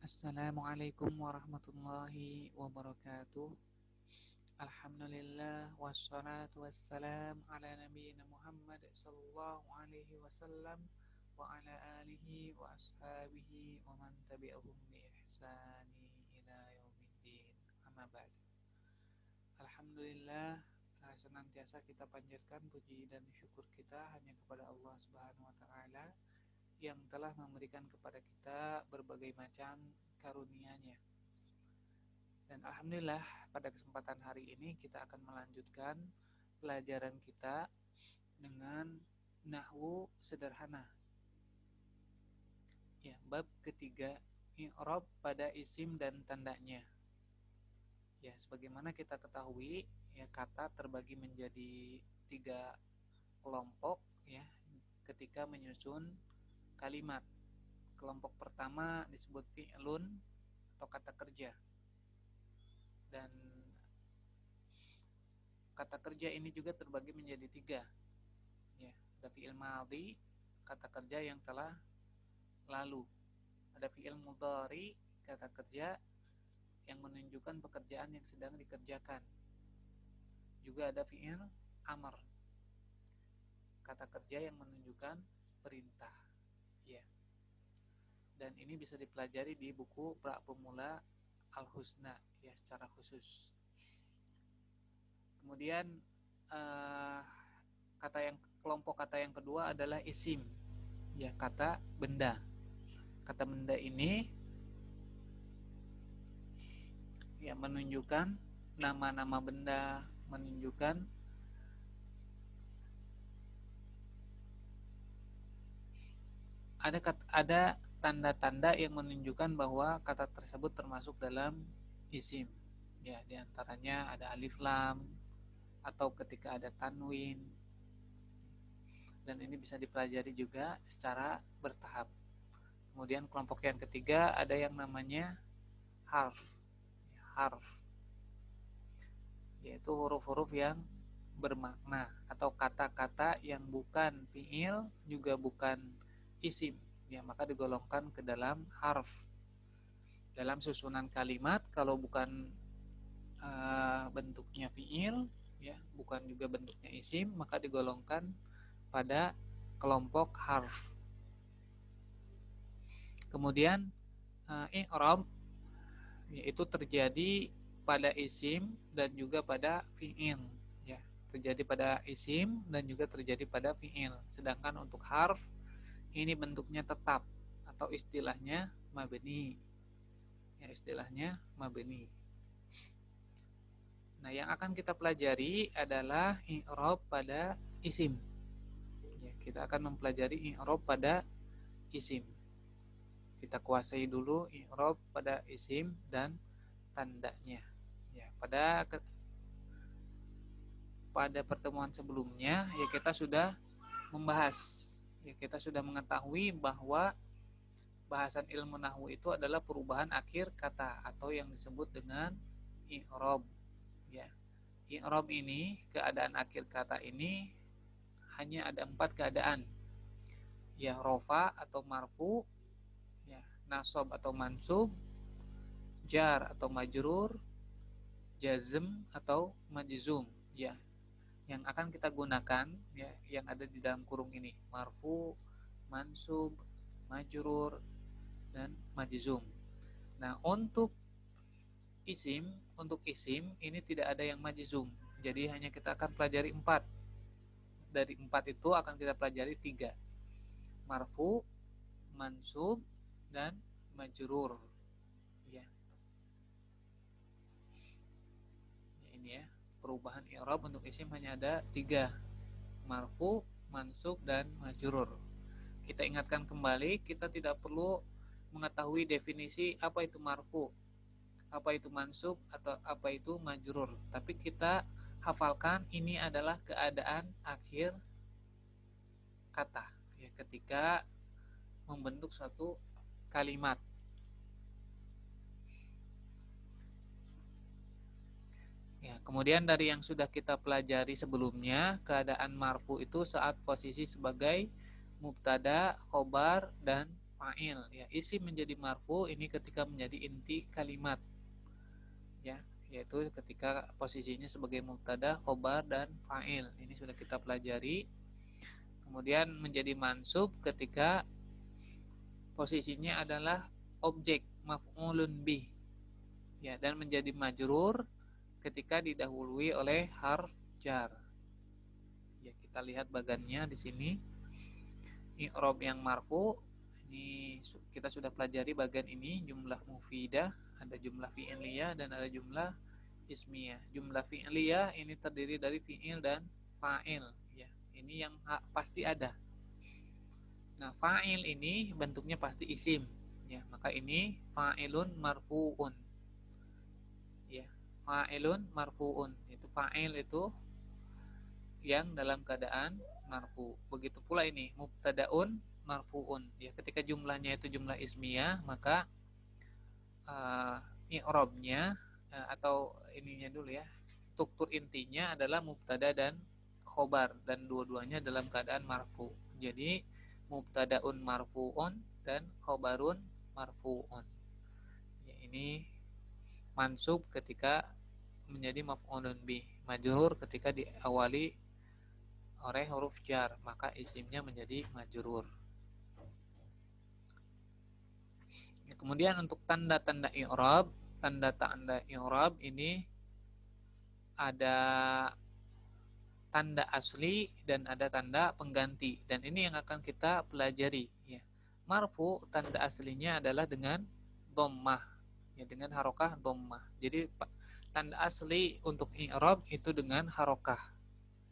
Assalamualaikum warahmatullahi wabarakatuh. Alhamdulillah wassalatu wassalam ala nabiyyina Muhammad sallallahu alaihi wasallam wa ala alihi wa ashabihi wa man tabi'ahum bi ihsani ila yaumiddin. Amma ba'd. Alhamdulillah, senantiasa kita panjatkan puji dan syukur kita hanya kepada Allah Subhanahu wa taala yang telah memberikan kepada kita berbagai macam karunia-Nya. Dan alhamdulillah pada kesempatan hari ini kita akan melanjutkan pelajaran kita dengan nahwu sederhana. Ya, bab ketiga, i'rab pada isim dan tandanya. Ya, sebagaimana kita ketahui, ya kata terbagi menjadi 3 kelompok ya ketika menyusun kalimat. Kelompok pertama disebut fi'lun atau kata kerja. Dan kata kerja ini juga terbagi menjadi 3. Ya, ada fi'il madhi, kata kerja yang telah lalu. Ada fi'il mudhari, kata kerja yang menunjukkan pekerjaan yang sedang dikerjakan. Juga ada fi'il amr, kata kerja yang menunjukkan perintah. Ya. Dan ini bisa dipelajari di buku Pra Pemula Al-Husna ya secara khusus. Kemudian kelompok kata yang kedua adalah isim. Ya, kata benda. Kata benda ini ya menunjukkan nama-nama benda, menunjukkan ada tanda-tanda yang menunjukkan bahwa kata tersebut termasuk dalam isim. Ya, diantaranya ada alif lam atau ketika ada tanwin. Dan ini bisa dipelajari juga secara bertahap. Kemudian kelompok yang ketiga ada yang namanya harf. Harf, yaitu huruf-huruf yang bermakna atau kata-kata yang bukan fi'il juga bukan isim, ya maka digolongkan ke dalam harf. Dalam susunan kalimat kalau bukan bentuknya fi'il, ya bukan juga bentuknya isim, maka digolongkan pada kelompok harf. Kemudian i'rab yaitu terjadi pada isim dan juga pada fi'il, ya terjadi pada isim dan juga terjadi pada fi'il. Sedangkan untuk harf ini bentuknya tetap atau istilahnya mabni. Ya, istilahnya mabni. Nah, yang akan kita pelajari adalah i'rab pada isim. Ya, kita akan mempelajari i'rab pada isim. Kita kuasai dulu i'rab pada isim dan tandanya. Ya, pada pertemuan sebelumnya ya kita sudah membahas, ya kita sudah mengetahui bahwa bahasan ilmu nahwu itu adalah perubahan akhir kata atau yang disebut dengan i'rab. Ya, i'rab ini, keadaan akhir kata ini hanya ada 4 keadaan. Ya, rofa atau marfu, ya, nasab atau mansub, jar atau majrur, jazm atau majzum. Ya, yang akan kita gunakan ya yang ada di dalam kurung ini, marfu, mansub, majrur, dan majzum. Nah, untuk isim ini tidak ada yang majzum. Jadi hanya kita akan pelajari 4. Dari 4 itu akan kita pelajari 3. Marfu, mansub, dan majrur. Ya. Ini ya, perubahan i'rab untuk isim hanya ada 3. Marfu, mansub, dan majrur. Kita ingatkan kembali, kita tidak perlu mengetahui definisi apa itu marfu, apa itu mansub, atau apa itu majrur. Tapi kita hafalkan ini adalah keadaan akhir kata ya, ketika membentuk suatu kalimat. Ya, kemudian dari yang sudah kita pelajari sebelumnya, keadaan marfu itu saat posisi sebagai mubtada, khobar, dan fa'il ya. Isim menjadi marfu ini ketika menjadi inti kalimat ya, yaitu ketika posisinya sebagai mubtada, khobar dan fa'il. Ini sudah kita pelajari. Kemudian menjadi mansub ketika posisinya adalah objek maf'ulun bih ya, dan menjadi majrur ketika didahului oleh harf jar. Ya, kita lihat bagannya di sini. I'rab yang marfu ini kita sudah pelajari bagian ini, jumlah mufidah, ada jumlah fi'liyah dan ada jumlah ismiyah. Jumlah fi'liyah ini terdiri dari fi'il dan fa'il ya. Ini yang pasti ada. Nah, fa'il ini bentuknya pasti isim ya, maka ini fa'ilun marfu'un ya. Fa'ilun marfu'un, itu fa'il itu yang dalam keadaan marfu. Begitu pula ini mubtadaun marfu'un ya, ketika jumlahnya itu jumlah ismiyah maka i'rabnya atau ininya dulu ya, struktur intinya adalah mubtada dan khobar, dan dua-duanya dalam keadaan marfu. Jadi mubtadaun marfu'un dan khobarun marfu'un ya, ini mansub ketika menjadi maf'ulun bih, majrur ketika diawali oleh huruf jar, maka isimnya menjadi majrur. Kemudian untuk tanda-tanda i'rab, tanda-tanda i'rab ini ada tanda asli dan ada tanda pengganti, dan ini yang akan kita pelajari ya. Marfu tanda aslinya adalah dengan dhammah ya, dengan harokah dhammah. Jadi tanda asli untuk i'rab itu dengan harokah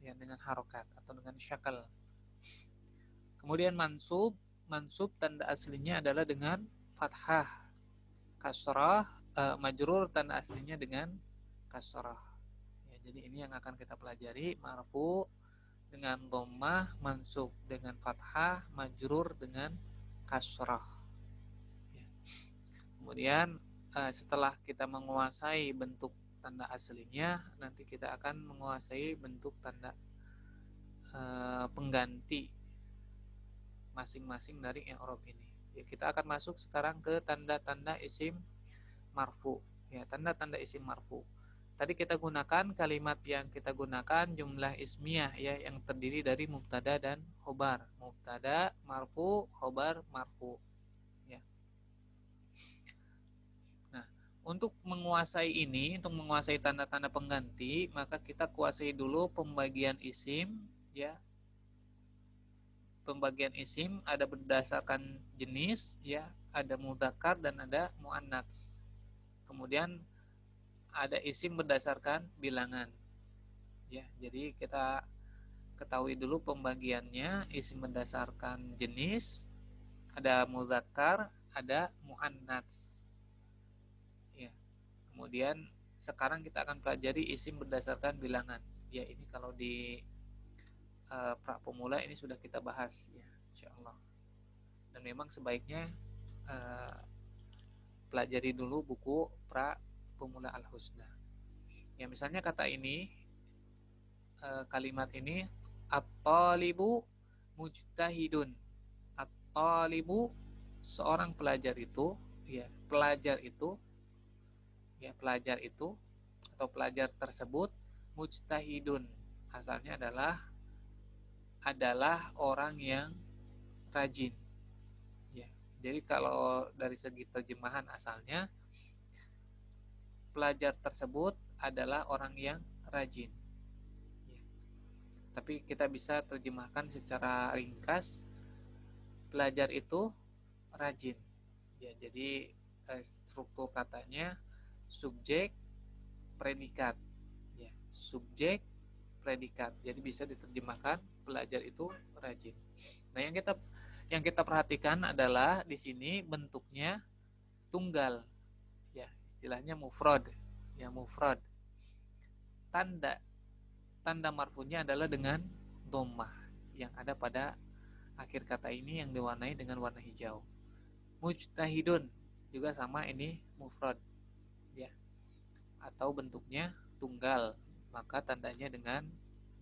ya, dengan harokat atau dengan syakal. Kemudian mansub tanda aslinya adalah dengan fathah, kasrah, majrur tanda aslinya dengan kasrah ya. Jadi ini yang akan kita pelajari, marfu dengan dhammah, mansub dengan fathah, majrur dengan kasrah ya. Kemudian setelah kita menguasai bentuk tanda aslinya, nanti kita akan menguasai bentuk tanda pengganti masing-masing dari i'rab ini ya. Kita akan masuk sekarang ke tanda-tanda isim marfu ya. Tanda-tanda isim marfu tadi kita gunakan, kalimat yang kita gunakan jumlah ismiyah ya, yang terdiri dari mubtada dan khobar. Mubtada marfu, khobar marfu ya. Nah, untuk menguasai ini, untuk menguasai tanda-tanda pengganti, maka kita kuasai dulu pembagian isim ya. Pembagian isim ada berdasarkan jenis ya, ada mudzakkar dan ada muannats. Kemudian ada isim berdasarkan bilangan ya. Jadi kita ketahui dulu pembagiannya, isim berdasarkan jenis, ada mudzakkar, ada muannats ya. Kemudian sekarang kita akan pelajari isim berdasarkan bilangan ya. Ini kalau di pra pemula ini sudah kita bahas ya, insyaallah. Dan memang sebaiknya pelajari dulu buku pra pemula Al-Husna ya. Misalnya kata ini, kalimat ini, at-talibu mujtahidun. At-talibu seorang pelajar itu ya, pelajar itu ya, pelajar itu atau pelajar tersebut, mujtahidun asalnya adalah orang yang rajin ya. Jadi kalau dari segi terjemahan asalnya, pelajar tersebut adalah orang yang rajin ya. Tapi kita bisa terjemahkan secara ringkas, pelajar itu rajin ya. Jadi struktur katanya subjek predikat ya, subjek predikat. Jadi bisa diterjemahkan pelajar itu rajin. Nah, yang kita perhatikan adalah di sini bentuknya tunggal ya, istilahnya mufrad ya, mufrad. Tanda marfunya adalah dengan dhammah yang ada pada akhir kata ini yang diwarnai dengan warna hijau. Mujtahidun juga sama, ini mufrad ya, atau bentuknya tunggal, maka tandanya dengan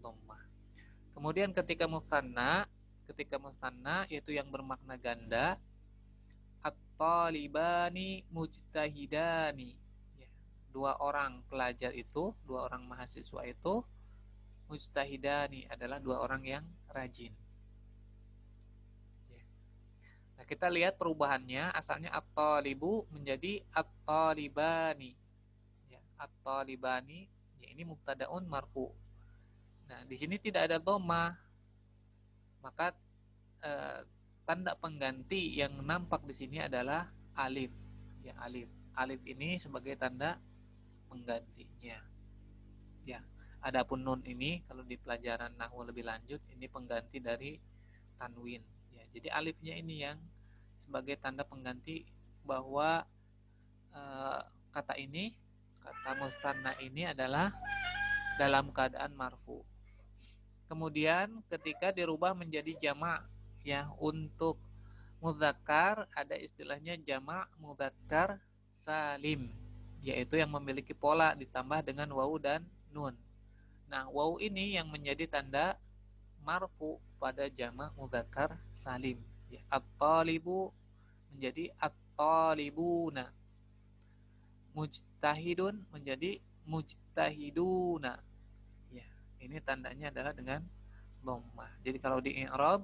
dhammah. Kemudian ketika mustanna yaitu yang bermakna ganda, at-talibani mujtahidani. Ya, dua orang pelajar itu, dua orang mahasiswa itu, mujtahidani adalah dua orang yang rajin. Ya. Nah, kita lihat perubahannya, asalnya at-talibu menjadi at-talibani. Ya, at-talibani, ya, ini mubtadaun marfu. Nah, di sini tidak ada dhamma, maka tanda pengganti yang nampak di sini adalah alif. Ya, alif. Alif ini sebagai tanda penggantinya. Ya. Adapun nun ini kalau di pelajaran nahwu lebih lanjut ini pengganti dari tanwin. Ya, jadi alifnya ini yang sebagai tanda pengganti bahwa kata ini, kata musanna ini adalah dalam keadaan marfu. Kemudian ketika dirubah menjadi jamak, ya, untuk mudzakkar ada istilahnya jamak mudzakkar salim, yaitu yang memiliki pola ditambah dengan wawu dan nun. Nah, wawu ini yang menjadi tanda marfu pada jamak mudzakkar salim. Ya, at-talibu menjadi at-talibuna. Mujtahidun menjadi mujtahiduna. Ya, ini tandanya adalah dengan dhammah. Jadi kalau di i'rab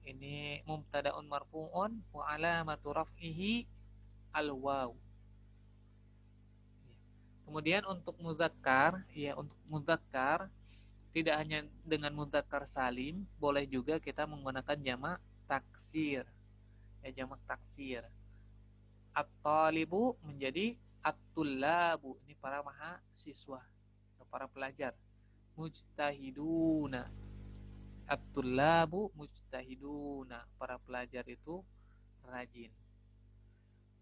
ini mubtadaun marfu'un wa alamatu raf'ihi al-waw. Kemudian untuk mudzakkar, ya, untuk mudzakkar tidak hanya dengan mudzakkar salim, boleh juga kita menggunakan jamak taksir. Ya, jamak taksir. At-talibu menjadi at-tullabu, ini para mahasiswa atau para pelajar. Mujtahiduna, at-tullabu mujtahiduna, para pelajar itu rajin.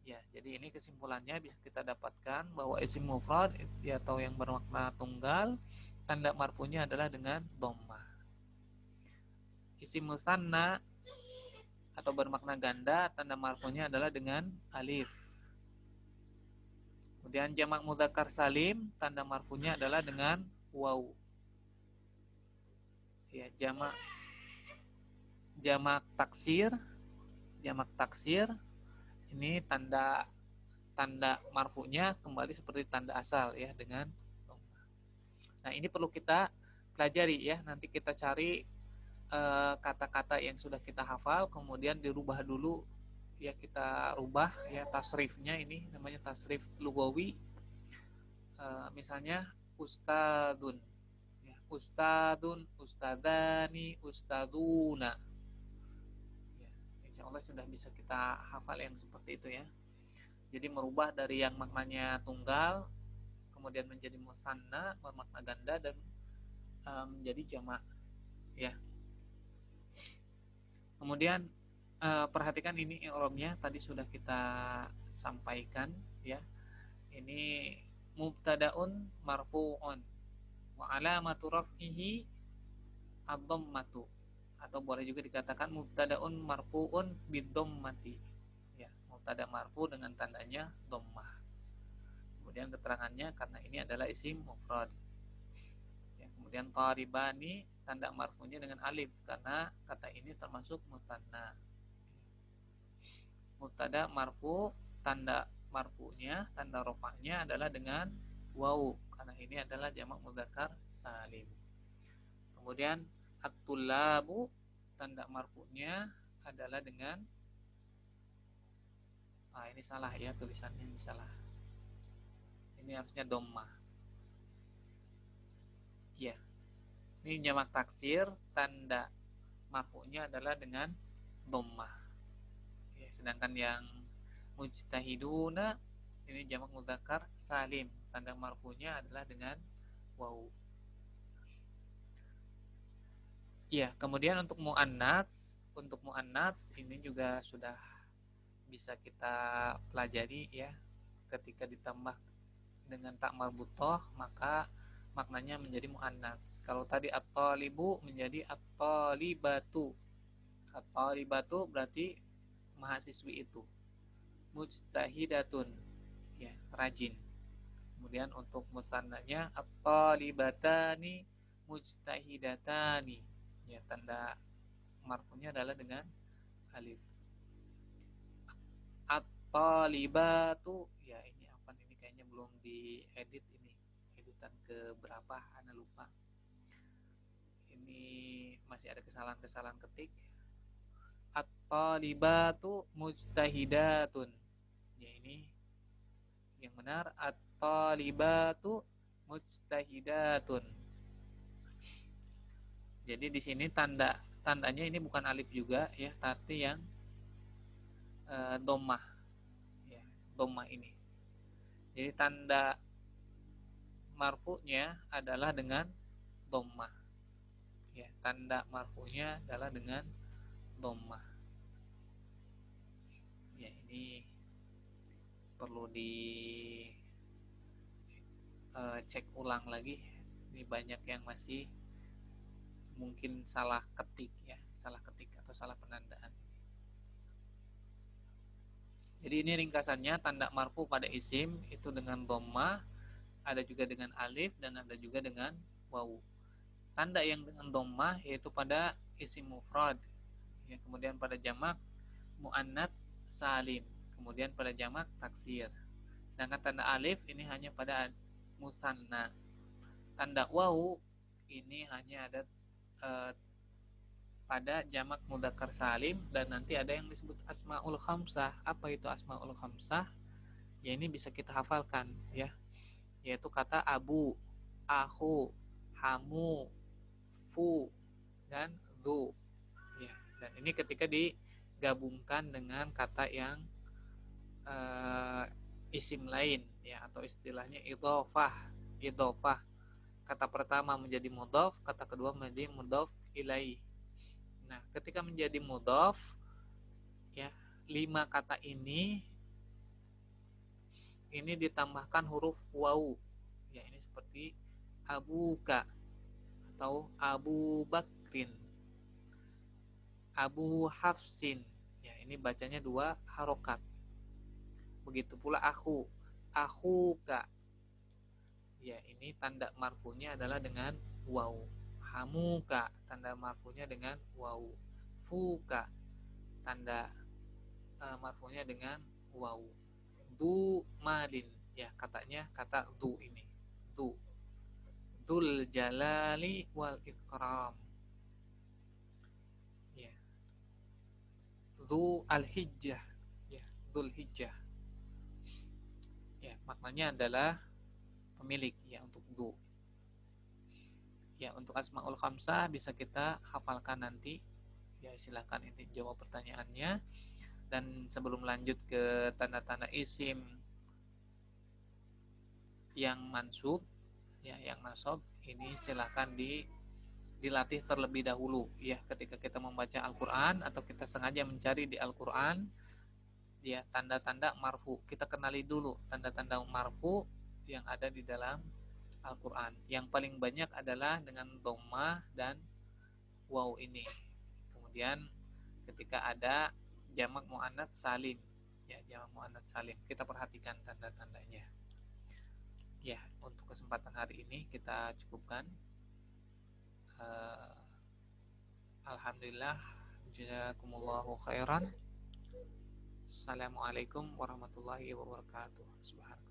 Ya, jadi ini kesimpulannya bisa kita dapatkan bahwa isim mufrad ya, atau yang bermakna tunggal, tanda marfunya adalah dengan dhammah. Isim musanna atau bermakna ganda, tanda marfunya adalah dengan alif. Kemudian jamak mudzakkar salim, tanda marfunya adalah dengan waw. Ya, jamak taksir ini tanda marfunya kembali seperti tanda asal, ya, dengan dhammah. Nah, ini perlu kita pelajari, ya. Nanti kita cari kata-kata yang sudah kita hafal, kemudian dirubah dulu, ya, kita rubah, ya, tasrifnya. Ini namanya tasrif lugawi. Misalnya ustadun, ya, ustadun, ustadani, ustaduna. Ya, insya Allah sudah bisa kita hafal yang seperti itu, ya. Jadi merubah dari yang maknanya tunggal kemudian menjadi musanna bermakna ganda dan menjadi jamak, ya. Kemudian perhatikan ini i'rabnya tadi sudah kita sampaikan, ya. Ini mubtadaun marfu'un wa alamatu raf'ihi ad-dhammatu, atau boleh juga dikatakan mubtadaun marfu'un bid-dhammati. Ya, mubtada marfu dengan tandanya dhammah. Kemudian keterangannya karena ini adalah isim mufrad. Ya, kemudian taribani tanda marfunya dengan alif karena kata ini termasuk mutanna. Mubtada marfu, tanda marfunya, tanda rofanya adalah dengan waw karena ini adalah jamak mudzakkar salim. Kemudian at-tullabu tanda marfunya adalah dengan ini salah, ya, tulisannya ini salah. Ini harusnya dhammah. Ya. Ini jamak taksir, tanda marfunya adalah dengan dhammah. Ya, sedangkan yang mujtahiduna ini jamak mudzakkar salim, tanda marfunya adalah dengan waw. Ya, kemudian untuk muannats ini juga sudah bisa kita pelajari, ya. Ketika ditambah dengan tak marbutoh maka maknanya menjadi muannats. Kalau tadi at-talibu menjadi at-talibatu. At-talibatu berarti mahasiswi itu. Mujtahidatun, ya, rajin. Kemudian untuk musannanya at-talibatani mujtahidatani. Ya, tanda marfunya adalah dengan alif. at-talibatu. Ya ini apa ini kayaknya belum diedit ini. Editan ke berapa? Ana lupa. Ini masih ada kesalahan-kesalahan ketik. At-talibatu mujtahidatun. Ya ini yang benar, at-talibatu mujtahidatun. Jadi di sini tandanya ini bukan alif juga ya, tapi yang dhammah ya, dhammah ini. Jadi tanda marfu'nya adalah dengan dhammah. Ya, tanda marfu'nya adalah dengan dhammah. Ya, ini perlu di cek ulang lagi. Ini banyak yang masih mungkin salah ketik ya, salah ketik atau salah penandaan. Jadi ini ringkasannya, tanda marfu pada isim itu dengan dhammah, ada juga dengan alif dan ada juga dengan wawu. Tanda yang dengan dhammah yaitu pada isim mufrad, ya, kemudian pada jamak muannats salim, kemudian pada jamak taksir. Sedangkan tanda alif ini hanya pada musanna. Tanda wawu ini hanya ada pada jamak mudzakkar salim, dan nanti ada yang disebut asmaul khamsah. Apa itu asmaul khamsah? Ya ini bisa kita hafalkan ya, yaitu kata abu, aku, hamu, fu, dan du ya. Dan ini ketika digabungkan dengan kata yang isim lain ya, atau istilahnya idhofah. Kata pertama menjadi mudhof, kata kedua menjadi mudhof ilaih. Nah, ketika menjadi mudhof ya, 5 kata ini ditambahkan huruf wawu. Ya, ini seperti abuka atau Abu Bakrin, Abu Hafsin. Ya, ini bacanya 2 harokat. Begitu pula akhuka. Ya, ini tanda marfunya adalah dengan wawu. Hamuka, tanda marfunya dengan wawu. Fuka, tanda marfunya dengan wawu. Du malin, ya katanya kata du ini. Du. Dzul jalali wal ikram. Ya. Dzu al-hijjah. Ya, dzul hijjah. Ya, maknanya adalah pemilik ya untuk du. Ya, untuk asmaul khamsah bisa kita hafalkan nanti. Ya, silahkan ini jawab pertanyaannya. Dan sebelum lanjut ke tanda-tanda isim yang mansub ya, yang nasab, ini silahkan dilatih terlebih dahulu ya, ketika kita membaca Al-Qur'an atau kita sengaja mencari di Al-Qur'an ya tanda-tanda marfu. Kita kenali dulu tanda-tanda marfu yang ada di dalam Al-Qur'an. Yang paling banyak adalah dengan dhammah dan waw ini. Kemudian ketika ada jamak muannats salim ya, jamak muannats salim, kita perhatikan tanda-tandanya. Ya, untuk kesempatan hari ini kita cukupkan. Alhamdulillah, jazakumullahu khairan. Assalamualaikum warahmatullahi wabarakatuh. Subhanallah.